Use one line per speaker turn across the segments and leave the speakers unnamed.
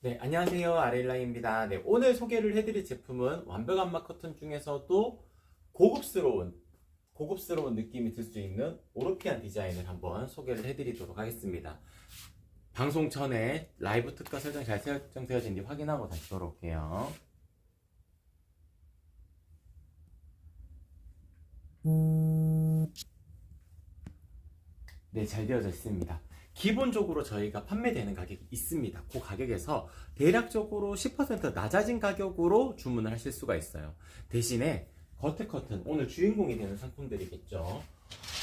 네, 안녕하세요. 아레일라입니다. 네, 오늘 소개를 해드릴 제품은 완벽안마 커튼 중에서도 고급스러운 느낌이 들 수 있는 오르피안 디자인을 한번 소개를 해드리도록 하겠습니다. 방송 전에 라이브 특가 설정 잘 설정되어진지 확인하고 다시 돌아올게요. 네, 잘 되어져 있습니다. 기본적으로 저희가 판매되는 가격이 있습니다. 그 가격에서 대략적으로 10% 낮아진 가격으로 주문을 하실 수가 있어요. 대신에 겉에 커튼, 오늘 주인공이 되는 상품들이겠죠.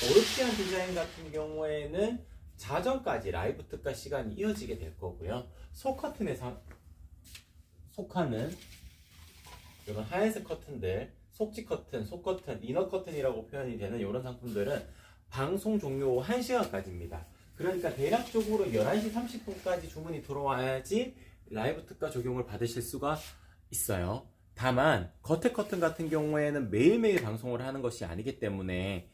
오르피안 디자인 같은 경우에는 자정까지 라이브 특가 시간이 이어지게 될 거고요. 속 커튼에 속하는 이런 하얀색 커튼들, 속지 커튼, 속 커튼, 이너 커튼이라고 표현이 되는 이런 상품들은 방송 종료 1시간까지입니다. 그러니까 대략적으로 11시 30분까지 주문이 들어와야지 라이브 특가 적용을 받으실 수가 있어요. 다만 겉에 커튼 같은 경우에는 매일매일 방송을 하는 것이 아니기 때문에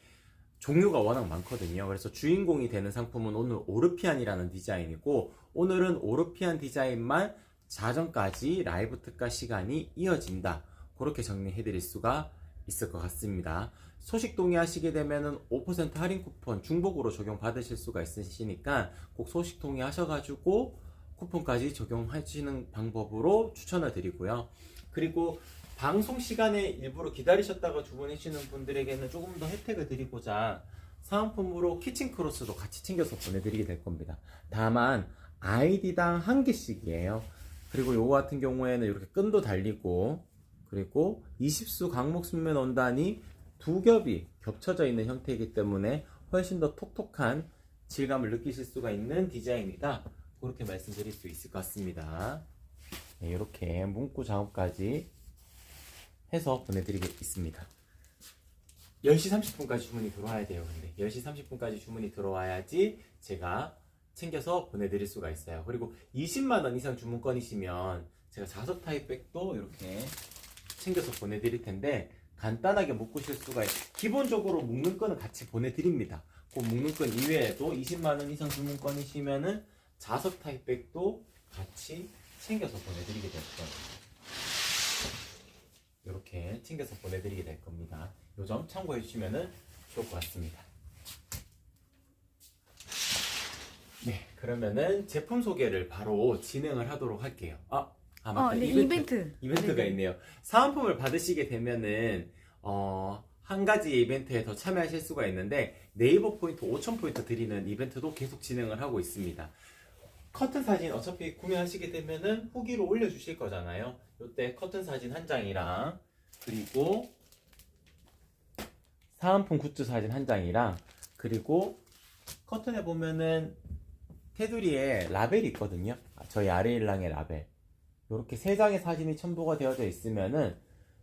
종류가 워낙 많거든요. 그래서 주인공이 되는 상품은 오늘 오르피안이라는 디자인이고, 오늘은 오르피안 디자인만 자정까지 라이브 특가 시간이 이어진다, 그렇게 정리해 드릴 수가 있을 것 같습니다. 소식 동의하시게 되면은 5% 할인 쿠폰 중복으로 적용 받으실 수가 있으시니까 꼭 소식 동의하셔가지고 쿠폰까지 적용하시는 방법으로 추천을 드리고요. 그리고 방송 시간에 일부러 기다리셨다가 주문하시는 분들에게는 조금 더 혜택을 드리고자 사은품으로 키친 크로스도 같이 챙겨서 보내드리게 될 겁니다. 다만 아이디당 한 개씩이에요. 그리고 요거 같은 경우에는 이렇게 끈도 달리고, 그리고 20수 강목 순면 원단이 두 겹이 겹쳐져 있는 형태이기 때문에 훨씬 더 톡톡한 질감을 느끼실 수가 있는 디자인이다, 그렇게 말씀드릴 수 있을 것 같습니다. 네, 이렇게 문구 작업까지 해서 보내드리겠습니다. 10시 30분까지 주문이 들어와야 돼요. 근데 10시 30분까지 주문이 들어와야지 제가 챙겨서 보내드릴 수가 있어요. 그리고 20만원 이상 주문권이시면 제가 자석 타입 백도 이렇게 챙겨서 보내드릴 텐데, 간단하게 묶으실 수가 기본적으로 묶는 거는 같이 보내드립니다. 그 묶는 건 이외에도 20만원 이상 주문권이시면은 자석 타입 백도 같이 챙겨서 보내드리게 될 거예요. 이렇게 챙겨서 보내드리게 될 겁니다. 요 점 참고해 주시면 좋을 것 같습니다. 네, 그러면은 제품 소개를 바로 진행을 하도록 할게요. 맞다.
네,
이벤트가
네네.
있네요. 사은품을 받으시게 되면은 한 가지 이벤트에 더 참여하실 수가 있는데, 네이버 포인트 5,000포인트 드리는 이벤트도 계속 진행을 하고 있습니다. 커튼 사진 어차피 구매하시게 되면은 후기로 올려주실 거잖아요. 이때 커튼 사진 한 장이랑, 그리고 사은품 굿즈 사진 한 장이랑, 그리고 커튼에 보면은 테두리에 라벨이 있거든요. 저희 아레일랑의 라벨. 이렇게 세 장의 사진이 첨부가 되어져 있으면은,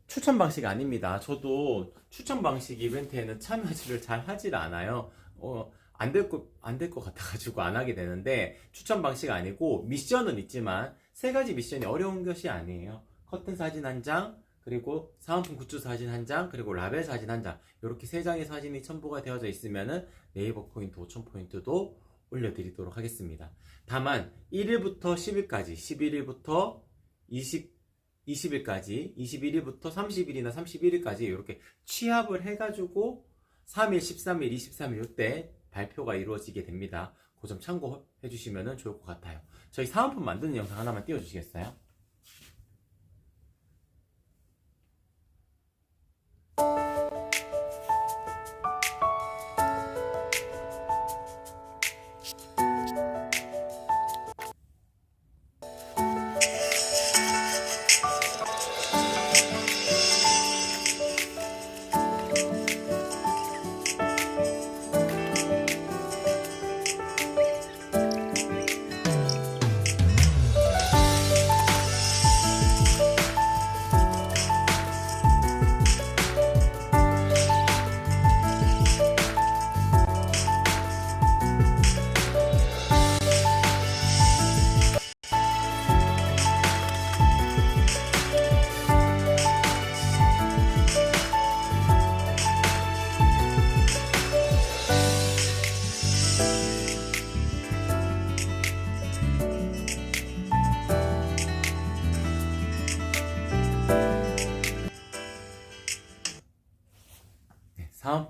추천 방식 아닙니다. 저도 추천 방식 이벤트에는 참여를 잘 하질 않아요. 안 될 것 같아가지고 안 하게 되는데, 추천 방식 아니고 미션은 있지만 세 가지 미션이 어려운 것이 아니에요. 커튼 사진 한 장, 그리고 사은품 굿즈 사진 한 장, 그리고 라벨 사진 한 장, 이렇게 세 장의 사진이 첨부가 되어져 있으면은 네이버 포인트 5,000포인트도 올려드리도록 하겠습니다. 다만 1일부터 10일까지, 11일부터 20일까지, 21일부터 30일이나 31일까지 이렇게 취합을 해가지고 3일, 13일, 23일 이때 발표가 이루어지게 됩니다. 그 점 참고해 주시면 좋을 것 같아요. 저희 사은품 만드는 영상 하나만 띄워주시겠어요?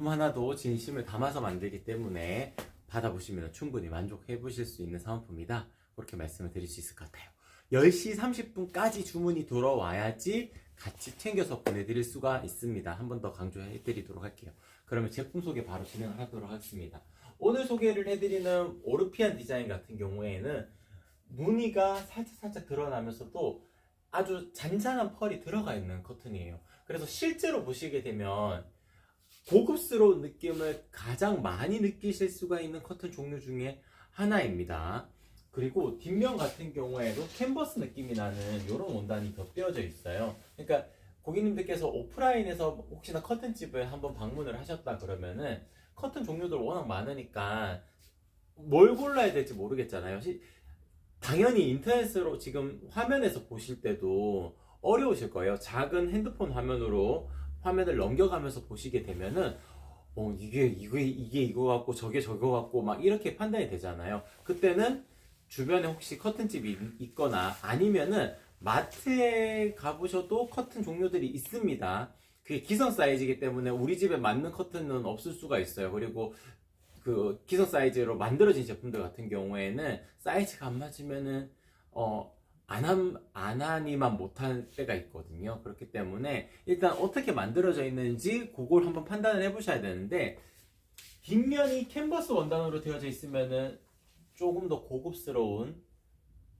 상품 하나도 진심을 담아서 만들기 때문에 받아보시면 충분히 만족해 보실 수 있는 상품이다. 그렇게 말씀을 드릴 수 있을 것 같아요. 10시 30분까지 주문이 들어와야지 같이 챙겨서 보내드릴 수가 있습니다. 한 번 더 강조해 드리도록 할게요. 그러면 제품 소개 바로 진행하도록 하겠습니다. 오늘 소개를 해드리는 오르피안 디자인 같은 경우에는 무늬가 살짝 드러나면서도 아주 잔잔한 펄이 들어가 있는 커튼이에요. 그래서 실제로 보시게 되면 고급스러운 느낌을 가장 많이 느끼실 수가 있는 커튼 종류 중에 하나입니다. 그리고 뒷면 같은 경우에도 캔버스 느낌이 나는 이런 원단이 덧대어져 있어요. 그러니까 고객님들께서 오프라인에서 혹시나 커튼집을 한번 방문을 하셨다 그러면은 커튼 종류들 워낙 많으니까 뭘 골라야 될지 모르겠잖아요. 당연히 인터넷으로 지금 화면에서 보실 때도 어려우실 거예요. 작은 핸드폰 화면으로 화면을 넘겨가면서 보시게 되면은 이게 이거 같고 저게 저거 같고 막 이렇게 판단이 되잖아요. 그때는 주변에 혹시 커튼집이 있거나 아니면은 마트에 가보셔도 커튼 종류들이 있습니다. 그게 기성 사이즈이기 때문에 우리 집에 맞는 커튼은 없을 수가 있어요. 그리고 그 기성 사이즈로 만들어진 제품들 같은 경우에는 사이즈가 안 맞으면은 안 하니만 못할 때가 있거든요. 그렇기 때문에 일단 어떻게 만들어져 있는지 그걸 한번 판단을 해보셔야 되는데, 뒷면이 캔버스 원단으로 되어져 있으면은 조금 더 고급스러운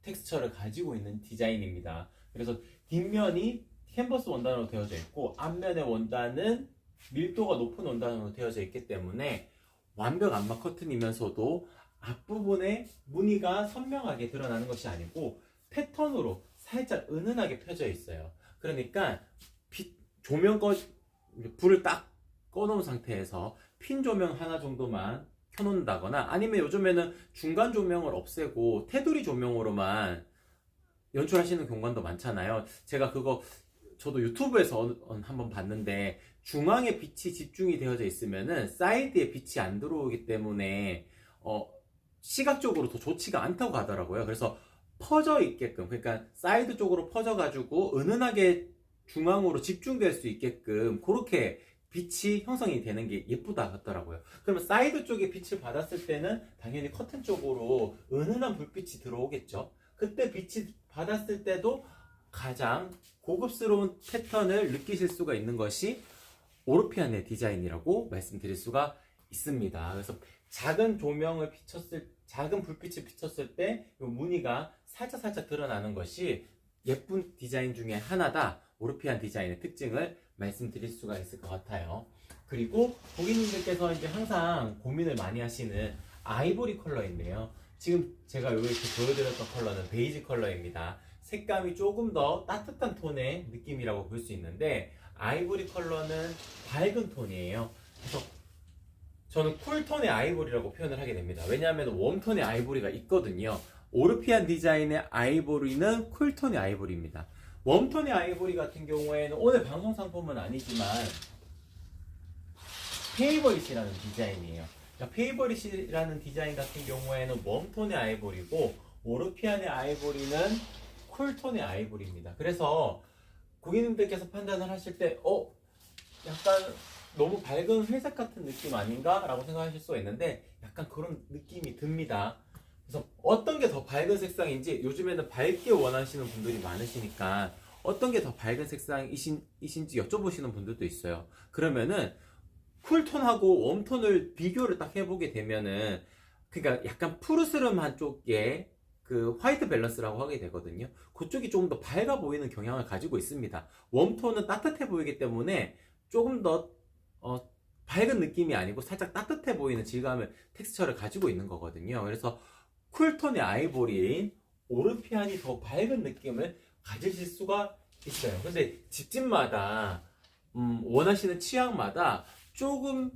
텍스처를 가지고 있는 디자인입니다. 그래서 뒷면이 캔버스 원단으로 되어져 있고 앞면의 원단은 밀도가 높은 원단으로 되어져 있기 때문에 완벽 안마 커튼이면서도 앞부분에 무늬가 선명하게 드러나는 것이 아니고 패턴으로 살짝 은은하게 펴져 있어요. 그러니까 불을 딱 꺼놓은 상태에서 핀 조명 하나 정도만 켜놓는다거나, 아니면 요즘에는 중간 조명을 없애고 테두리 조명으로만 연출하시는 경우도 많잖아요. 제가 그거 저도 유튜브에서 한번 봤는데, 중앙에 빛이 집중이 되어져 있으면은 사이드에 빛이 안 들어오기 때문에 시각적으로 더 좋지가 않다고 하더라고요. 그래서 퍼져 있게끔, 그러니까 사이드 쪽으로 퍼져 가지고 은은하게 중앙으로 집중될 수 있게끔 그렇게 빛이 형성이 되는 게 예쁘다 하더라고요. 그러면 사이드 쪽에 빛을 받았을 때는 당연히 커튼 쪽으로 은은한 불빛이 들어오겠죠. 그때 빛이 받았을 때도 가장 고급스러운 패턴을 느끼실 수가 있는 것이 오르피안의 디자인이라고 말씀드릴 수가 있습니다. 그래서 작은 불빛을 비쳤을 때 이 무늬가 살짝 드러나는 것이 예쁜 디자인 중에 하나다. 오르피안 디자인의 특징을 말씀드릴 수가 있을 것 같아요. 그리고 고객님들께서 이제 항상 고민을 많이 하시는 아이보리 컬러인데요. 지금 제가 이렇게 보여드렸던 컬러는 베이지 컬러입니다. 색감이 조금 더 따뜻한 톤의 느낌이라고 볼 수 있는데, 아이보리 컬러는 밝은 톤이에요. 그래서 저는 쿨톤의 아이보리라고 표현을 하게 됩니다. 왜냐하면 웜톤의 아이보리가 있거든요. 오르피안 디자인의 아이보리는 쿨톤의 아이보리입니다. 웜톤의 아이보리 같은 경우에는 오늘 방송 상품은 아니지만 페이버릿이라는 디자인이에요. 그러니까 페이버릿이라는 디자인 같은 경우에는 웜톤의 아이보리고, 오르피안의 아이보리는 쿨톤의 아이보리입니다. 그래서 고객님들께서 판단을 하실 때 약간 너무 밝은 회색 같은 느낌 아닌가? 라고 생각하실 수가 있는데, 약간 그런 느낌이 듭니다. 그래서 어떤 게 더 밝은 색상인지, 요즘에는 밝게 원하시는 분들이 많으시니까 어떤 게 더 밝은 색상이신지 여쭤보시는 분들도 있어요. 그러면은 쿨톤하고 웜톤을 비교를 딱 해보게 되면은, 그러니까 약간 푸르스름한 쪽에 그 화이트 밸런스라고 하게 되거든요. 그쪽이 조금 더 밝아 보이는 경향을 가지고 있습니다. 웜톤은 따뜻해 보이기 때문에 조금 더 밝은 느낌이 아니고 살짝 따뜻해 보이는 질감을, 텍스처를 가지고 있는 거거든요. 그래서 쿨톤의 아이보리인 오르피안이 더 밝은 느낌을 가지실 수가 있어요. 근데 집집마다 원하시는 취향마다 조금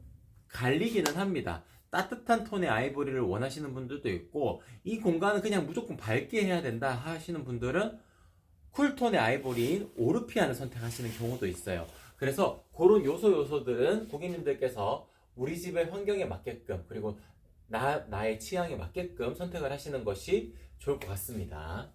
갈리기는 합니다. 따뜻한 톤의 아이보리를 원하시는 분들도 있고, 이 공간은 그냥 무조건 밝게 해야 된다 하시는 분들은 쿨톤의 아이보리인 오르피안을 선택하시는 경우도 있어요. 그래서 그런 요소들은 고객님들께서 우리 집의 환경에 맞게끔, 그리고 나의 취향에 맞게끔 선택을 하시는 것이 좋을 것 같습니다.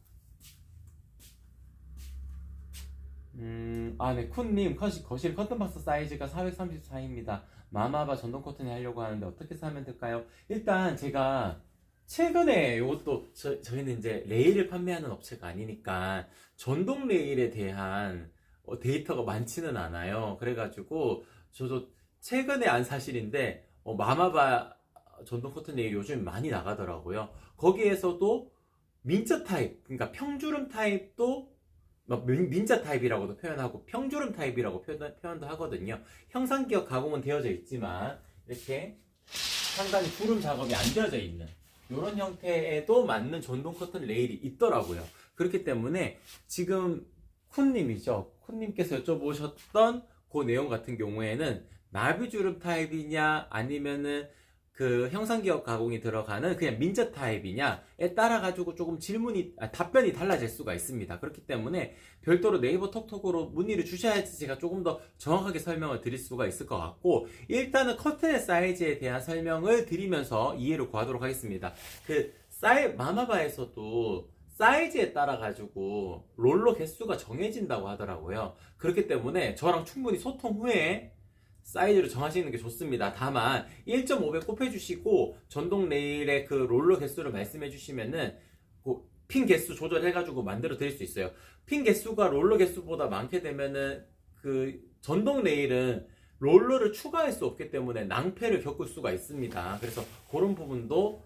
네, 쿤님, 거실 커튼박스 사이즈가 434입니다. 마마바 전동 커튼이 하려고 하는데 어떻게 사면 될까요? 일단 제가 최근에 이것도 저희는 이제 레일을 판매하는 업체가 아니니까 전동 레일에 대한 데이터가 많지는 않아요. 그래가지고 저도 최근에 안 사실인데 마마바 전동 커튼 레일 요즘 많이 나가더라고요. 거기에서도 민자 타입, 그러니까 평주름 타입도 민자 타입이라고도 표현하고 평주름 타입이라고 표현도 하거든요. 형상기역 가공은 되어져 있지만 이렇게 상단에 주름 작업이 안 되어져 있는 이런 형태에도 맞는 전동 커튼 레일이 있더라고요. 그렇기 때문에 지금 쿤님께서 여쭤보셨던 그 내용 같은 경우에는 나비주름 타입이냐 아니면은 그 형상기역 가공이 들어가는 그냥 민자 타입이냐에 따라 가지고 조금 답변이 달라질 수가 있습니다. 그렇기 때문에 별도로 네이버 톡톡으로 문의를 주셔야지 제가 조금 더 정확하게 설명을 드릴 수가 있을 것 같고, 일단은 커튼의 사이즈에 대한 설명을 드리면서 이해를 구하도록 하겠습니다. 마마바에서도 사이즈에 따라 가지고 롤러 개수가 정해진다고 하더라고요. 그렇기 때문에 저랑 충분히 소통 후에 사이즈를 정하시는 게 좋습니다. 다만 1.5배 곱해주시고 전동 레일의 그 롤러 개수를 말씀해 주시면은 핀 개수 조절해가지고 만들어 드릴 수 있어요. 핀 개수가 롤러 개수보다 많게 되면은 그 전동 레일은 롤러를 추가할 수 없기 때문에 낭패를 겪을 수가 있습니다. 그래서 그런 부분도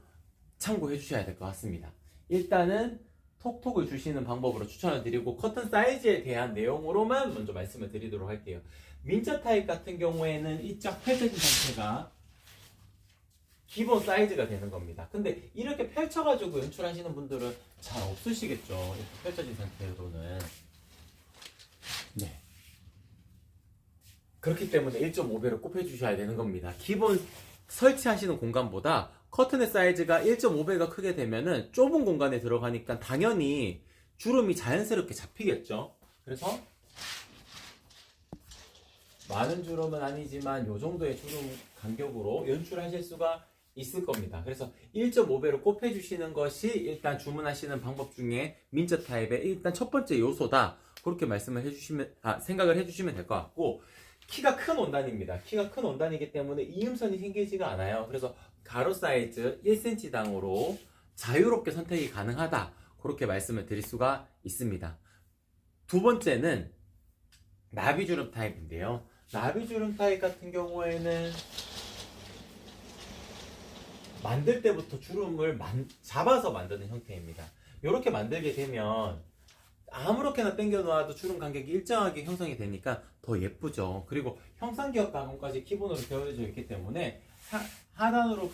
참고해 주셔야 될 것 같습니다. 일단은 톡톡을 주시는 방법으로 추천을 드리고, 커튼 사이즈에 대한 내용으로만 먼저 말씀을 드리도록 할게요. 민자 타입 같은 경우에는 이 쫙 펼쳐진 상태가 기본 사이즈가 되는 겁니다. 근데 이렇게 펼쳐가지고 연출하시는 분들은 잘 없으시겠죠. 이렇게 펼쳐진 상태로는. 네. 그렇기 때문에 1.5배로 곱해주셔야 되는 겁니다. 기본 설치하시는 공간보다 커튼의 사이즈가 1.5배가 크게 되면은 좁은 공간에 들어가니까 당연히 주름이 자연스럽게 잡히겠죠. 그래서 많은 주름은 아니지만 이 정도의 주름 간격으로 연출하실 수가 있을 겁니다. 그래서 1.5배로 곱해주시는 것이 일단 주문하시는 방법 중에 민자 타입의 일단 첫 번째 요소다. 그렇게 생각을 해주시면 될 것 같고, 키가 큰 원단입니다. 키가 큰 원단이기 때문에 이음선이 생기지가 않아요. 그래서 가로 사이즈 1cm당으로 자유롭게 선택이 가능하다. 그렇게 말씀을 드릴 수가 있습니다. 두 번째는 나비주름 타입인데요. 나비주름 타입 같은 경우에는 만들 때부터 주름을 잡아서 만드는 형태입니다. 이렇게 만들게 되면 아무렇게나 당겨 놓아도 주름 간격이 일정하게 형성이 되니까 더 예쁘죠. 그리고 형상기역 가공까지 기본으로 되어져 있기 때문에 하단으로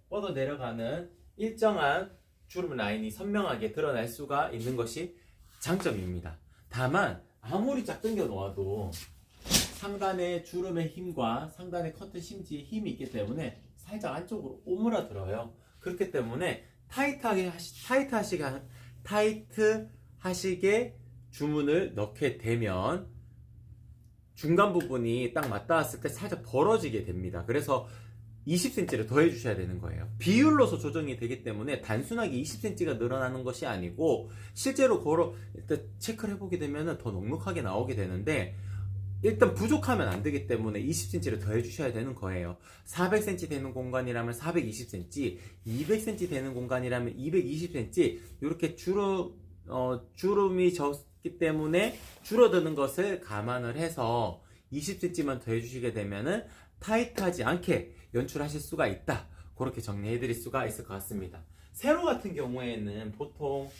뻗어 내려가는 일정한 주름 라인이 선명하게 드러날 수가 있는 것이 장점입니다. 다만 아무리 쫙 당겨 놓아도 상단의 주름의 힘과 상단의 커튼 심지의 힘이 있기 때문에 살짝 안쪽으로 오므라들어요. 그렇기 때문에 타이트하시게 주문을 넣게 되면 중간 부분이 딱 맞닿았을 때 살짝 벌어지게 됩니다. 그래서 20cm를 더 해주셔야 되는 거예요. 비율로서 조정이 되기 때문에 단순하게 20cm가 늘어나는 것이 아니고, 실제로 일단 체크를 해보게 되면 더 넉넉하게 나오게 되는데, 일단 부족하면 안 되기 때문에 20cm를 더 해주셔야 되는 거예요. 400cm 되는 공간이라면 420cm, 200cm 되는 공간이라면 220cm, 이렇게 주름이 적기 때문에 줄어드는 것을 감안을 해서 20cm만 더 해주시게 되면은 타이트하지 않게 연출하실 수가 있다. 그렇게 정리해 드릴 수가 있을 것 같습니다. 세로 같은 경우에는 보통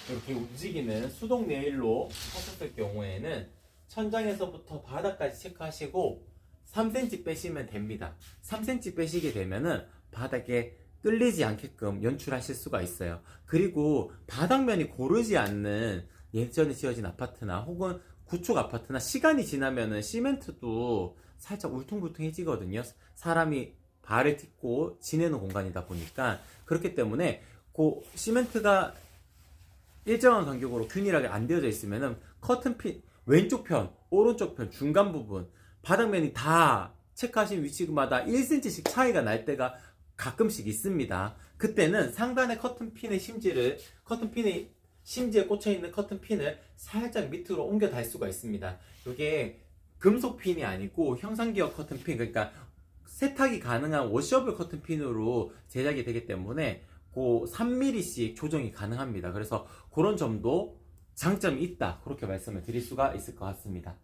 이렇게 움직이는 수동 네일로 하셨을 경우에는 천장에서부터 바닥까지 체크하시고 3cm 빼시면 됩니다. 3cm 빼시게 되면은 바닥에 끌리지 않게끔 연출하실 수가 있어요. 그리고 바닥면이 고르지 않는 예전에 지어진 아파트나 혹은 구축 아파트나 시간이 지나면은 시멘트도 살짝 울퉁불퉁해지거든요. 사람이 발을 딛고 지내는 공간이다 보니까. 그렇기 때문에 그 시멘트가 일정한 간격으로 균일하게 안 되어져 있으면은 커튼핀 왼쪽 편, 오른쪽 편, 중간 부분 바닥면이 다 체크하신 위치마다 1cm씩 차이가 날 때가 가끔씩 있습니다. 그때는 상단의 커튼핀의 심지에 꽂혀있는 커튼핀을 살짝 밑으로 옮겨 달 수가 있습니다. 이게 금속 핀이 아니고 형상기억 커튼 핀, 그러니까 세탁이 가능한 워셔블 커튼 핀으로 제작이 되기 때문에 그 3mm씩 조정이 가능합니다. 그래서 그런 점도 장점이 있다, 그렇게 말씀을 드릴 수가 있을 것 같습니다.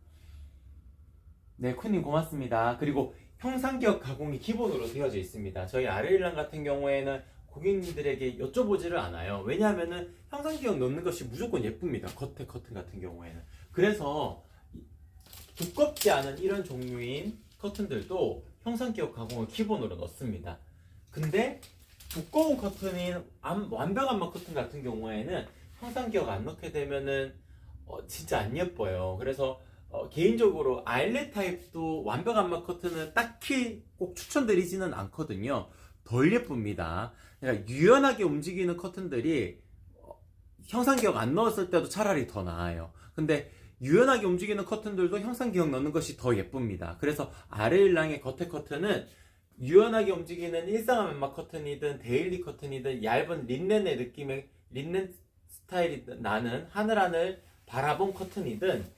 네, 쿠님 고맙습니다. 그리고 형상기억 가공이 기본으로 되어져 있습니다. 저희 아르일랑 같은 경우에는 고객님들에게 여쭤보지를 않아요. 왜냐하면은 형상기억 넣는 것이 무조건 예쁩니다. 겉에 커튼 같은 경우에는. 그래서 두껍지 않은 이런 종류인 커튼들도 형상기억 가공을 기본으로 넣습니다. 근데 두꺼운 커튼인 완벽 암막 커튼 같은 경우에는 형상기억 안 넣게 되면은 진짜 안 예뻐요. 그래서 개인적으로 아일렛 타입도 완벽 암막 커튼은 딱히 꼭 추천드리지는 않거든요. 덜 예쁩니다. 그러니까 유연하게 움직이는 커튼들이 형상기억 안 넣었을 때도 차라리 더 나아요. 근데 유연하게 움직이는 커튼들도 형상기억 넣는 것이 더 예쁩니다. 그래서 아르일랑의 겉에 커튼은 유연하게 움직이는 일상 암막 커튼이든 데일리 커튼이든 얇은 린넨의 느낌의 린넨 스타일이 나는 하늘 바라본 커튼이든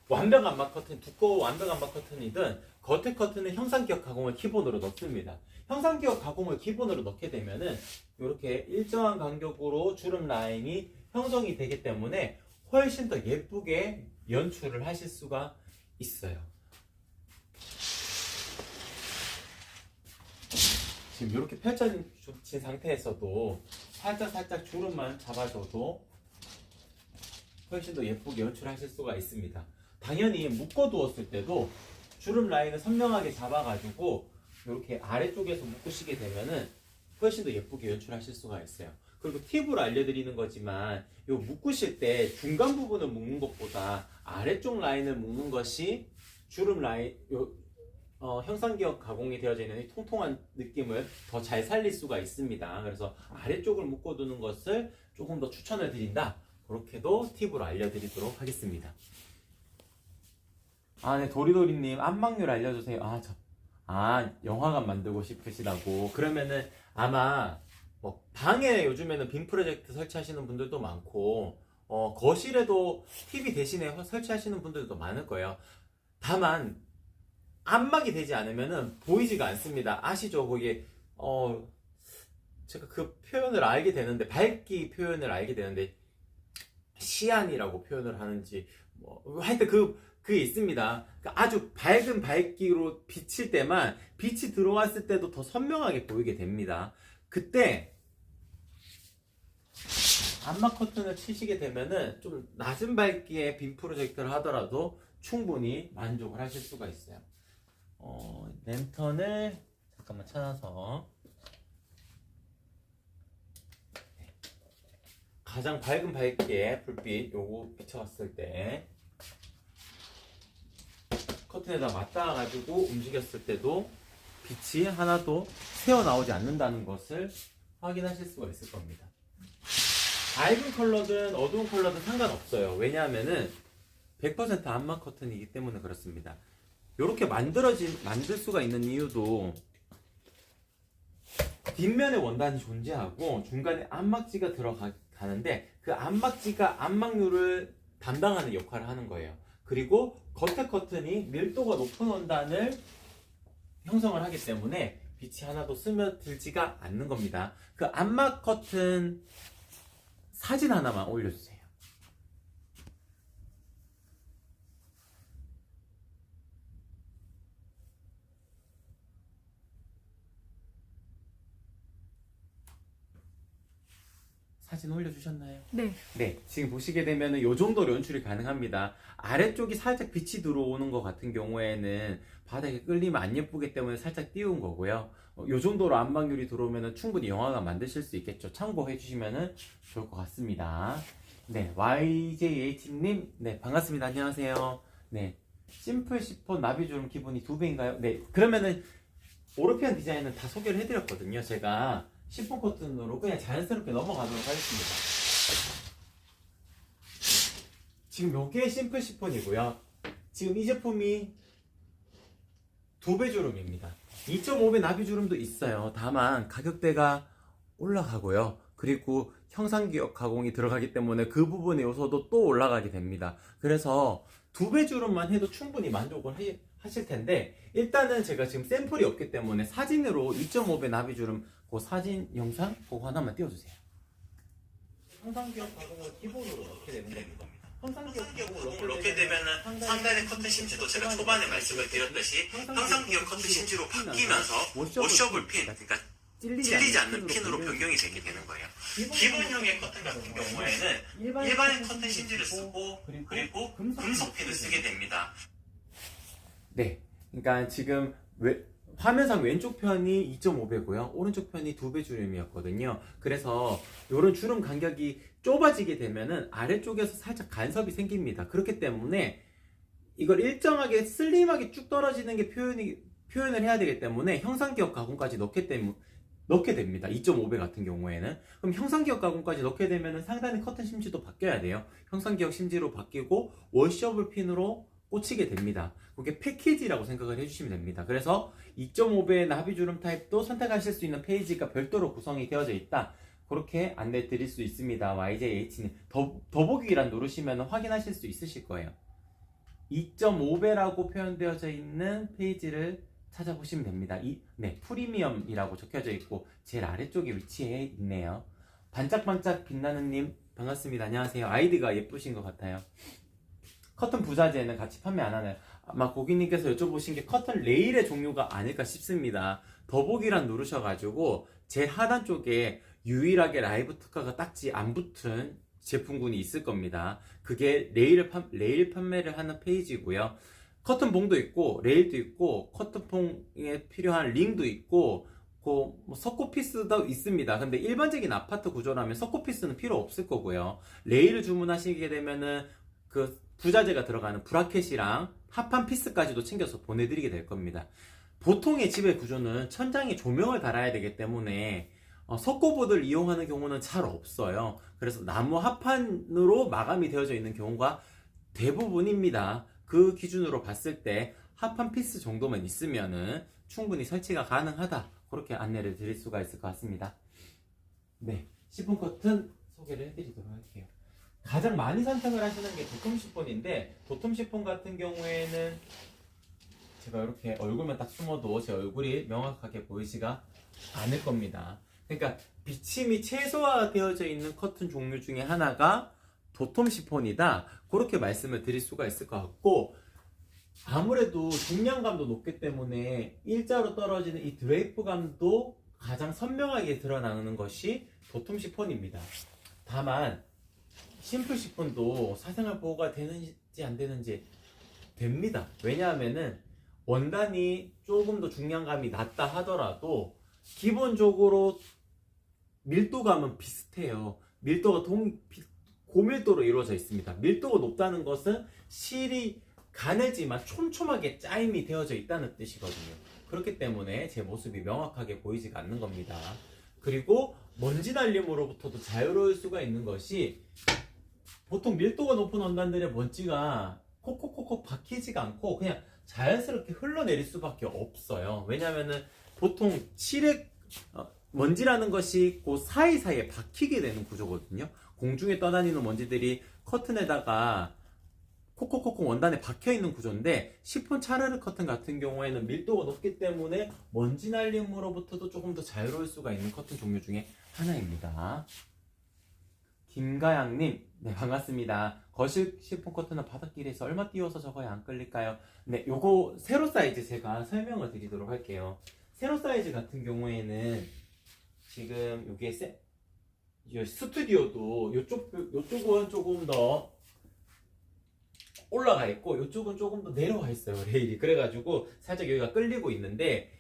완벽 암막 커튼, 두꺼운 완벽 암막 커튼이든 겉에 커튼은 형상기억 가공을 기본으로 넣습니다. 형상기억 가공을 기본으로 넣게 되면은 이렇게 일정한 간격으로 주름 라인이 형성이 되기 때문에 훨씬 더 예쁘게 연출을 하실 수가 있어요. 지금 이렇게 펼쳐진 상태에서도 살짝 주름만 잡아줘도 훨씬 더 예쁘게 연출하실 수가 있습니다. 당연히 묶어두었을 때도 주름 라인을 선명하게 잡아가지고 이렇게 아래쪽에서 묶으시게 되면은 훨씬 더 예쁘게 연출하실 수가 있어요. 그리고 팁으로 알려드리는 거지만 요 묶으실 때 중간 부분을 묶는 것보다 아래쪽 라인을 묶는 것이 주름 라인 형상기억 가공이 되어져 있는 이 통통한 느낌을 더 잘 살릴 수가 있습니다. 그래서 아래쪽을 묶어두는 것을 조금 더 추천을 드린다, 그렇게도 팁으로 알려드리도록 하겠습니다. 네, 도리도리님 안막률 알려주세요. 영화관 만들고 싶으시다고. 그러면은 아마 방에 요즘에는 빔 프로젝트 설치하시는 분들도 많고 거실에도 TV 대신에 설치하시는 분들도 많을 거예요. 다만 안막이 되지 않으면은 보이지가 않습니다. 아시죠? 거기에 제가 그 표현을 알게 되는데, 밝기 표현을 알게 되는데 시안이라고 표현을 하는지 하여튼 그게 있습니다. 그러니까 아주 밝은 밝기로 비칠 때만 빛이 들어왔을 때도 더 선명하게 보이게 됩니다. 그때 암막 커튼을 치시게 되면은 좀 낮은 밝기의 빔 프로젝트를 하더라도 충분히 만족을 하실 수가 있어요. 랜턴을 잠깐만 찾아서 가장 밝은 밝기의 불빛 요거 비춰봤을 때 커튼에다 맞닿아가지고 움직였을 때도 빛이 하나도 새어나오지 않는다는 것을 확인하실 수가 있을 겁니다. 밝은 컬러든 어두운 컬러든 상관없어요. 왜냐하면은 100% 암막 커튼이기 때문에 그렇습니다. 이렇게 만들 수가 있는 이유도 뒷면에 원단이 존재하고 중간에 암막지가 들어가는데 그 암막지가 암막률을 담당하는 역할을 하는 거예요. 그리고 겉에 커튼이 밀도가 높은 원단을 형성을 하기 때문에 빛이 하나도 스며들지가 않는 겁니다. 그 암막 커튼 사진 하나만 올려주세요. 사진 올려주셨나요?
네.
네, 지금 보시게 되면 이 정도로 연출이 가능합니다. 아래쪽이 살짝 빛이 들어오는 것 같은 경우에는 바닥에 끌리면 안 예쁘기 때문에 살짝 띄운 거고요. 이 정도로 안막률이 들어오면 충분히 영화관 만드실 수 있겠죠. 참고해 주시면 좋을 것 같습니다. 네, YJH님, 네, 반갑습니다. 안녕하세요. 네, 심플 시폰 나비주름 기본이 2배인가요? 네, 그러면은 오르피안 디자인은 다 소개를 해드렸거든요. 제가 시폰 커튼으로 그냥 자연스럽게 넘어가도록 하겠습니다. 지금 요게 심플 시폰이고요. 지금 이 제품이 2배 주름입니다. 2.5배 나비 주름도 있어요. 다만 가격대가 올라가고요. 그리고 형상기억 가공이 들어가기 때문에 그 부분의 요소도 또 올라가게 됩니다. 그래서 2배 주름만 해도 충분히 만족을 하실 텐데, 일단은 제가 지금 샘플이 없기 때문에 사진으로 2.5배 나비주름 그 사진 영상 그거 하나만 띄워주세요. 형상기업 가공을 기본으로 넣게 되는 겁니다. 형상기업 가공을 넣게 되면은 상단의 커튼 심지도 제가 초반에 말씀을 드렸듯이 형상기업 커튼 심지로 바뀌면서 워셔블 핀, 그러니까 찔리지 않는 핀으로 변경이 되게 되는 거예요. 기본형의 커튼 같은 경우에는 일반의 커튼 심지를 쓰고 그리고 금속 핀을 쓰게 됩니다. 네, 그러니까 지금 화면상 왼쪽 편이 2.5배고요. 오른쪽 편이 2배 주름이었거든요. 그래서 이런 주름 간격이 좁아지게 되면은 아래쪽에서 살짝 간섭이 생깁니다. 그렇기 때문에 이걸 일정하게 슬림하게 쭉 떨어지는 게 표현을 해야 되기 때문에 형상기업 가공까지 넣게 됩니다. 2.5배 같은 경우에는. 그럼 형상기업 가공까지 넣게 되면은 상단의 커튼 심지도 바뀌어야 돼요. 형상기업 심지로 바뀌고 워셔블 핀으로 꽂히게 됩니다. 그게 패키지라고 생각을 해주시면 됩니다. 그래서 2.5배 나비주름 타입도 선택하실 수 있는 페이지가 별도로 구성이 되어져 있다. 그렇게 안내 드릴 수 있습니다. YJH님 더보기란 누르시면 확인하실 수 있으실 거예요. 2.5배라고 표현되어져 있는 페이지를 찾아보시면 됩니다. 프리미엄이라고 적혀져 있고 제일 아래쪽에 위치해 있네요. 반짝반짝 빛나는님 반갑습니다. 안녕하세요. 아이디가 예쁘신 것 같아요. 커튼 부자재는 같이 판매 안 하나요? 아마 고객님께서 여쭤보신 게 커튼 레일의 종류가 아닐까 싶습니다. 더보기란 누르셔가지고 제일 하단 쪽에 유일하게 라이브 특허가 딱지 안 붙은 제품군이 있을 겁니다. 그게 레일 판매를 하는 페이지고요. 커튼봉도 있고 레일도 있고 커튼봉에 필요한 링도 있고 석고피스도 있습니다. 근데 일반적인 아파트 구조라면 석고피스는 필요 없을 거고요. 레일을 주문하시게 되면은 그 부자재가 들어가는 브라켓이랑 합판 피스까지도 챙겨서 보내드리게 될 겁니다. 보통의 집의 구조는 천장에 조명을 달아야 되기 때문에 석고보드를 이용하는 경우는 잘 없어요. 그래서 나무 합판으로 마감이 되어져 있는 경우가 대부분입니다. 그 기준으로 봤을 때 합판 피스 정도만 있으면은 충분히 설치가 가능하다. 그렇게 안내를 드릴 수가 있을 것 같습니다. 네, 시폰 커튼 소개를 해드리도록 할게요. 가장 많이 선택을 하시는 게 도톰 시폰인데, 도톰 시폰 같은 경우에는 제가 이렇게 얼굴만 딱 숨어도 제 얼굴이 명확하게 보이지가 않을 겁니다. 그러니까 비침이 최소화되어져 있는 커튼 종류 중에 하나가 도톰 시폰이다. 그렇게 말씀을 드릴 수가 있을 것 같고, 아무래도 중량감도 높기 때문에 일자로 떨어지는 이 드레이프감도 가장 선명하게 드러나는 것이 도톰 시폰입니다. 다만 심플 시폰도 사생활 보호가 되는지 안 되는지 됩니다. 왜냐하면은 원단이 조금 더 중량감이 낮다 하더라도 기본적으로 밀도감은 비슷해요. 밀도가 고밀도로 이루어져 있습니다. 밀도가 높다는 것은 실이 가늘지만 촘촘하게 짜임이 되어져 있다는 뜻이거든요. 그렇기 때문에 제 모습이 명확하게 보이지가 않는 겁니다. 그리고 먼지 날림으로부터도 자유로울 수가 있는 것이, 보통 밀도가 높은 원단들의 먼지가 콕콕콕콕 박히지가 않고 그냥 자연스럽게 흘러내릴 수밖에 없어요. 왜냐면은 보통 먼지라는 것이 그 사이사이에 박히게 되는 구조거든요. 공중에 떠다니는 먼지들이 커튼에다가 콕콕콕콕 원단에 박혀있는 구조인데, 시폰 차르르 커튼 같은 경우에는 밀도가 높기 때문에 먼지 날림으로부터도 조금 더 자유로울 수가 있는 커튼 종류 중에 하나입니다. 김가양님, 네, 반갑습니다. 거실 시폰 커튼은 바닥길에서 얼마 띄워서 적어야 안 끌릴까요? 네, 요거 세로 사이즈 제가 설명을 드리도록 할게요. 세로 사이즈 같은 경우에는 지금 요게 스튜디오도 요쪽은 조금 더 올라가 있고 요쪽은 조금 더 내려와 있어요, 레일이. 그래가지고 살짝 여기가 끌리고 있는데,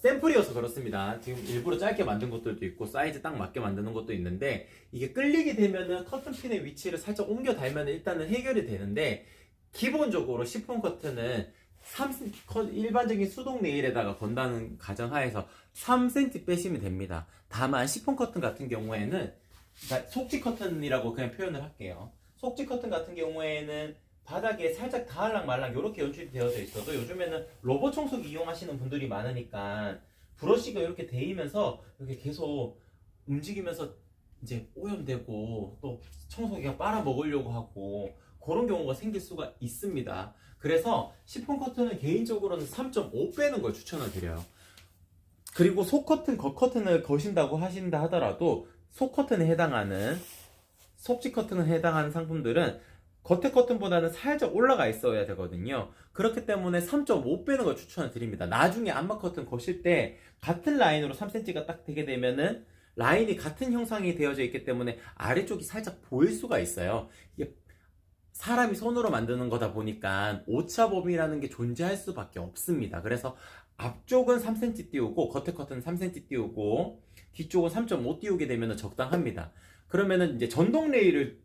샘플이어서 그렇습니다. 지금 일부러 짧게 만든 것들도 있고 사이즈 딱 맞게 만드는 것도 있는데, 이게 끌리게 되면은 커튼핀의 위치를 살짝 옮겨 달면 일단은 해결이 되는데, 기본적으로 시폰 커튼은 일반적인 수동 네일에다가 건다는 가정하에서 3cm 빼시면 됩니다. 다만 시폰 커튼 같은 경우에는, 속지 커튼이라고 그냥 표현을 할게요. 속지 커튼 같은 경우에는 바닥에 살짝 닿을랑 말랑 이렇게 연출이 되어져 있어도, 요즘에는 로봇 청소기 이용하시는 분들이 많으니까 브러쉬가 이렇게 데이면서 이렇게 계속 움직이면서 이제 오염되고 또 청소기가 빨아먹으려고 하고 그런 경우가 생길 수가 있습니다. 그래서 시폰 커튼은 개인적으로는 3.5 빼는 걸 추천을 드려요. 그리고 속 커튼, 겉 커튼을 거신다고 하신다 하더라도 속 커튼에 해당하는, 속지 커튼에 해당하는 상품들은 겉에 커튼보다는 살짝 올라가 있어야 되거든요. 그렇기 때문에 3.5 빼는 걸 추천을 드립니다. 나중에 암막 커튼 거실 때 같은 라인으로 3cm가 딱 되게 되면은 라인이 같은 형상이 되어져 있기 때문에 아래쪽이 살짝 보일 수가 있어요. 이게 사람이 손으로 만드는 거다 보니까 오차범위라는 게 존재할 수밖에 없습니다. 그래서 앞쪽은 3cm 띄우고 겉에 커튼은 3cm 띄우고 뒤쪽은 3.5 띄우게 되면 적당합니다. 그러면은 이제 전동 레일을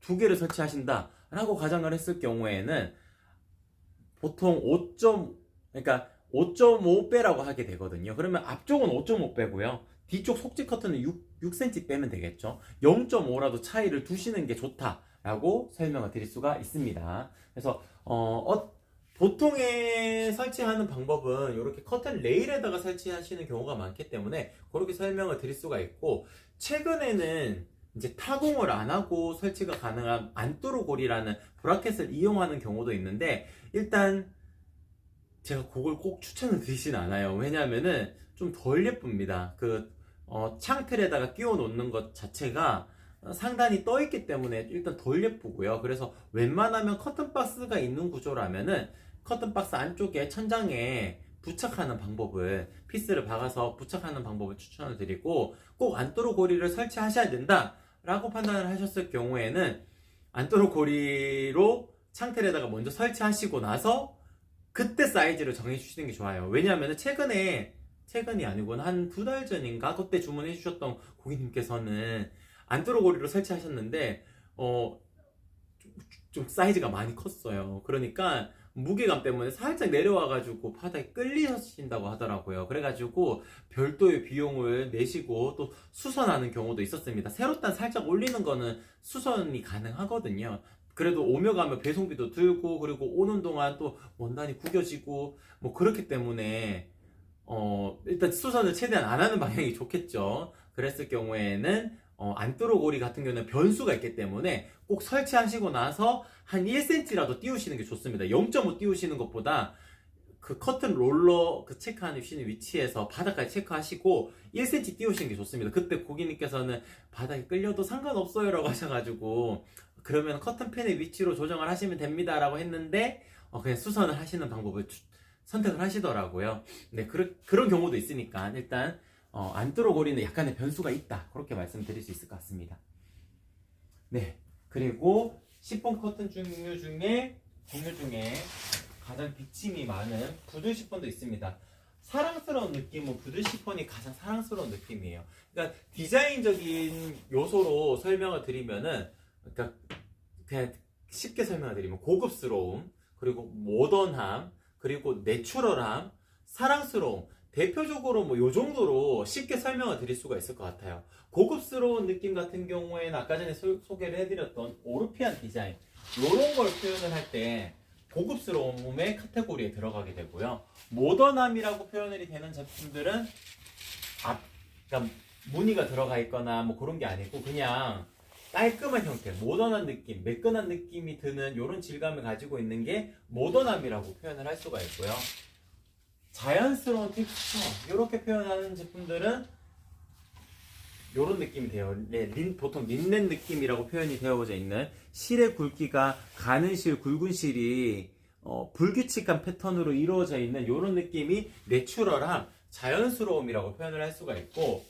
2개를 설치하신다 라고 가정을 했을 경우에는 보통 5.5 빼라고 하게 되거든요. 그러면 앞쪽은 5.5 빼고요. 뒤쪽 속지 커튼은 6cm 빼면 되겠죠. 0.5라도 차이를 두시는 게 좋다라고 설명을 드릴 수가 있습니다. 그래서 보통에 설치하는 방법은 이렇게 커튼 레일에다가 설치하시는 경우가 많기 때문에 그렇게 설명을 드릴 수가 있고, 최근에는 이제 타공을 안 하고 설치가 가능한 안뚜루골이라는 브라켓을 이용하는 경우도 있는데, 일단 제가 그걸 꼭 추천을 드리진 않아요. 왜냐하면은 좀 덜 예쁩니다. 창틀에다가 끼워 놓는 것 자체가 상단이 떠 있기 때문에 일단 덜 예쁘고요. 그래서 웬만하면 커튼 박스가 있는 구조라면은 커튼 박스 안쪽에 천장에 부착하는 방법을, 피스를 박아서 부착하는 방법을 추천을 드리고, 꼭 안뚜루 고리를 설치하셔야 된다 라고 판단을 하셨을 경우에는 안뚜루 고리로 창틀에다가 먼저 설치하시고 나서 그때 사이즈를 정해주시는 게 좋아요. 왜냐하면 최근이 아니고 한 2달 전인가 그때 주문해 주셨던 고객님께서는 안뚜루 고리로 설치하셨는데 좀 사이즈가 많이 컸어요. 그러니까 무게감 때문에 살짝 내려와가지고 바닥에 끌리신다고 하더라고요. 그래가지고 별도의 비용을 내시고 또 수선하는 경우도 있었습니다. 세로단 살짝 올리는 거는 수선이 가능하거든요. 그래도 오며 가며 배송비도 들고, 그리고 오는 동안 또 원단이 구겨지고 뭐 그렇기 때문에 일단 수선을 최대한 안 하는 방향이 좋겠죠. 그랬을 경우에는 안뚜루 고리 같은 경우는 변수가 있기 때문에 꼭 설치하시고 나서 한 1cm라도 띄우시는 게 좋습니다. 0.5 띄우시는 것보다 그 커튼 롤러 체크하는 위치에서 바닥까지 체크하시고 1cm 띄우시는 게 좋습니다. 그때 고객님께서는 바닥에 끌려도 상관없어요 라고 하셔가지고, 그러면 커튼 팬의 위치로 조정을 하시면 됩니다 라고 했는데 그냥 수선을 하시는 방법을 선택을 하시더라고요. 네, 그런 경우도 있으니까 일단 안뚜루 고리는 약간의 변수가 있다, 그렇게 말씀드릴 수 있을 것 같습니다. 네, 그리고 시폰 커튼 종류 중에 가장 비침이 많은 부들 시폰도 있습니다. 사랑스러운 느낌은 부들 시폰이 가장 사랑스러운 느낌이에요. 그러니까 디자인적인 요소로 설명을 드리면은, 그러니까 그냥 쉽게 설명을 드리면 고급스러움, 그리고 모던함, 그리고 내추럴함, 사랑스러움, 대표적으로 뭐 요 정도로 쉽게 설명을 드릴 수가 있을 것 같아요. 고급스러운 느낌 같은 경우에는 아까 전에 소개를 해드렸던 오르피안 디자인, 요런 걸 표현을 할 때 고급스러움의 카테고리에 들어가게 되고요. 모던함이라고 표현이 되는 제품들은 그러니까 무늬가 들어가 있거나 뭐 그런 게 아니고 그냥 깔끔한 형태, 모던한 느낌, 매끈한 느낌이 드는 이런 질감을 가지고 있는 게 모던함이라고 표현을 할 수가 있고요. 자연스러운 텍스처, 이렇게 표현하는 제품들은 이런 느낌이 돼요. 네, 보통 린넨 느낌이라고 표현이 되어져 있는 실의 굵기가 가는 실, 굵은 실이 불규칙한 패턴으로 이루어져 있는 이런 느낌이 내추럴함, 자연스러움이라고 표현을 할 수가 있고,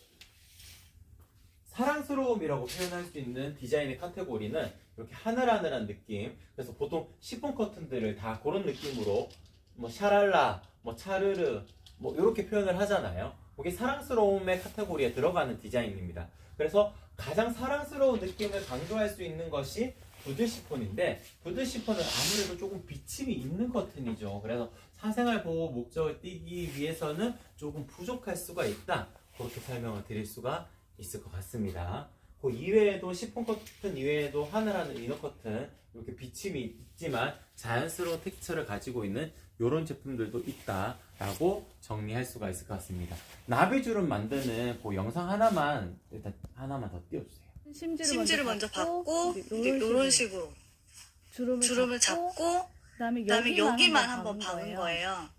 사랑스러움이라고 표현할 수 있는 디자인의 카테고리는 이렇게 하늘하늘한 느낌. 그래서 보통 시폰 커튼들을 다 그런 느낌으로 뭐 샤랄라, 뭐 차르르, 뭐 이렇게 표현을 하잖아요. 그게 사랑스러움의 카테고리에 들어가는 디자인입니다. 그래서 가장 사랑스러운 느낌을 강조할 수 있는 것이 부들 시폰인데, 부들 시폰은 아무래도 조금 비침이 있는 커튼이죠. 그래서 사생활 보호 목적을 띠기 위해서는 조금 부족할 수가 있다, 그렇게 설명을 드릴 수가 있을 것 같습니다. 그 이외에도 시폰 커튼 이외에도 하늘하늘 이너 커튼, 이렇게 비침이 있지만 자연스러운 텍스처를 가지고 있는 이런 제품들도 있다라고 정리할 수가 있을 것 같습니다. 나비주름 만드는 그 영상 일단 하나만 더 띄워주세요.
심지를 먼저 받고 이런 식으로 주름을 잡고 그다음에 여기만 한번 박은 거예요.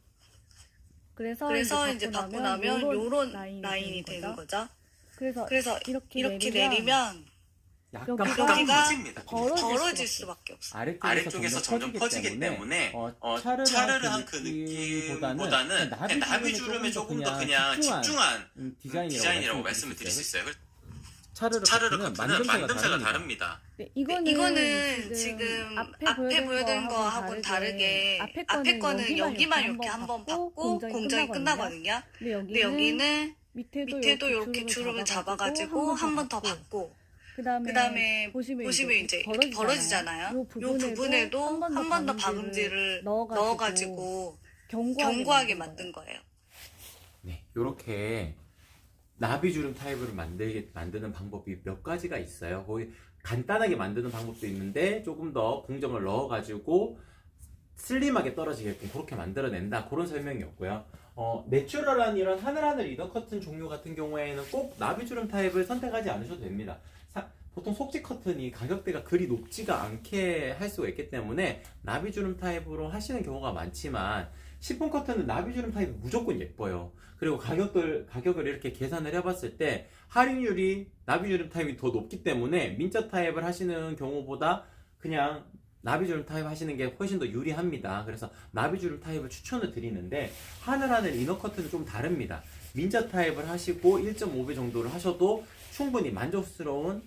그래서 이제 받고 나면 요런 라인이 되는 거죠. 그래서 이렇게 내리면
약간
여기가
퍼집니다.
벌어질 수밖에 없어요.
아래쪽에서 점점 퍼지기 때문에 차르르한 그 느낌보다는 나비주름에 조금 더 그냥 집중한 디자인이라고 말씀을 드릴 수 있어요. 차르르 커트는 만듦새가 다릅니다.
네, 이거는 지금 앞에 보여드린 거하고는 다르게 앞에 거는 여기만 이렇게 한번 받고 공정이 끝나거든요. 근데 여기는 밑에도 이렇게 주름을 잡아가지고 한 번 더 받고 그다음에 보시면 이제 이렇게 벌어지잖아요. 이 부분에도 한 번 더 박음질을 넣어가지고 견고하게 만든 거예요.
네, 이렇게 나비주름 타입을 만드는 방법이 몇 가지가 있어요. 거의 간단하게 만드는 방법도 있는데 조금 더 공정을 넣어가지고 슬림하게 떨어지게끔 그렇게 만들어낸다, 그런 설명이었고요. 내추럴한 이런 하늘하늘 이너 커튼 종류 같은 경우에는 꼭 나비주름 타입을 선택하지 않으셔도 됩니다. 보통 속지 커튼이 가격대가 그리 높지가 않게 할 수가 있기 때문에 나비주름 타입으로 하시는 경우가 많지만, 시폰 커튼은 나비주름 타입이 무조건 예뻐요. 그리고 가격을 이렇게 계산을 해봤을 때 할인율이 나비주름 타입이 더 높기 때문에 민자 타입을 하시는 경우보다 그냥 나비주름 타입 하시는 게 훨씬 더 유리합니다. 그래서 나비주름 타입을 추천을 드리는데, 하늘하늘 이너 커튼은 좀 다릅니다. 민자 타입을 하시고 1.5배 정도를 하셔도 충분히 만족스러운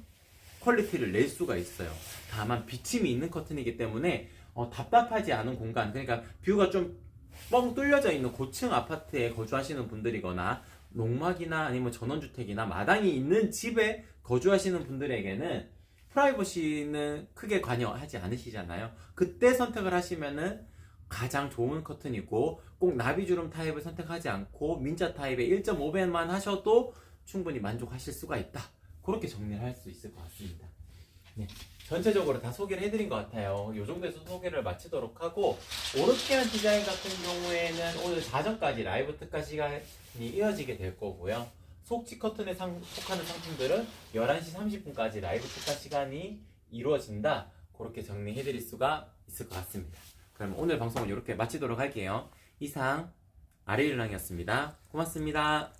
퀄리티를 낼 수가 있어요. 다만 비침이 있는 커튼이기 때문에 답답하지 않은 공간, 그러니까 뷰가 좀 뻥 뚫려져 있는 고층 아파트에 거주하시는 분들이거나 농막이나 아니면 전원주택이나 마당이 있는 집에 거주하시는 분들에게는 프라이버시는 크게 관여하지 않으시잖아요. 그때 선택을 하시면은 가장 좋은 커튼이고, 꼭 나비주름 타입을 선택하지 않고 민자 타입의 1.5배만 하셔도 충분히 만족하실 수가 있다, 그렇게 정리를 할 수 있을 것 같습니다. 네, 전체적으로 다 소개를 해드린 것 같아요. 이 정도에서 소개를 마치도록 하고, 오르키안 디자인 같은 경우에는 오늘 자정까지 라이브 특가 시간이 이어지게 될 거고요. 속지 커튼에 속하는 상품들은 11시 30분까지 라이브 특가 시간이 이루어진다, 그렇게 정리해드릴 수가 있을 것 같습니다. 그럼 오늘 방송은 이렇게 마치도록 할게요. 이상 아래일랑이었습니다. 고맙습니다.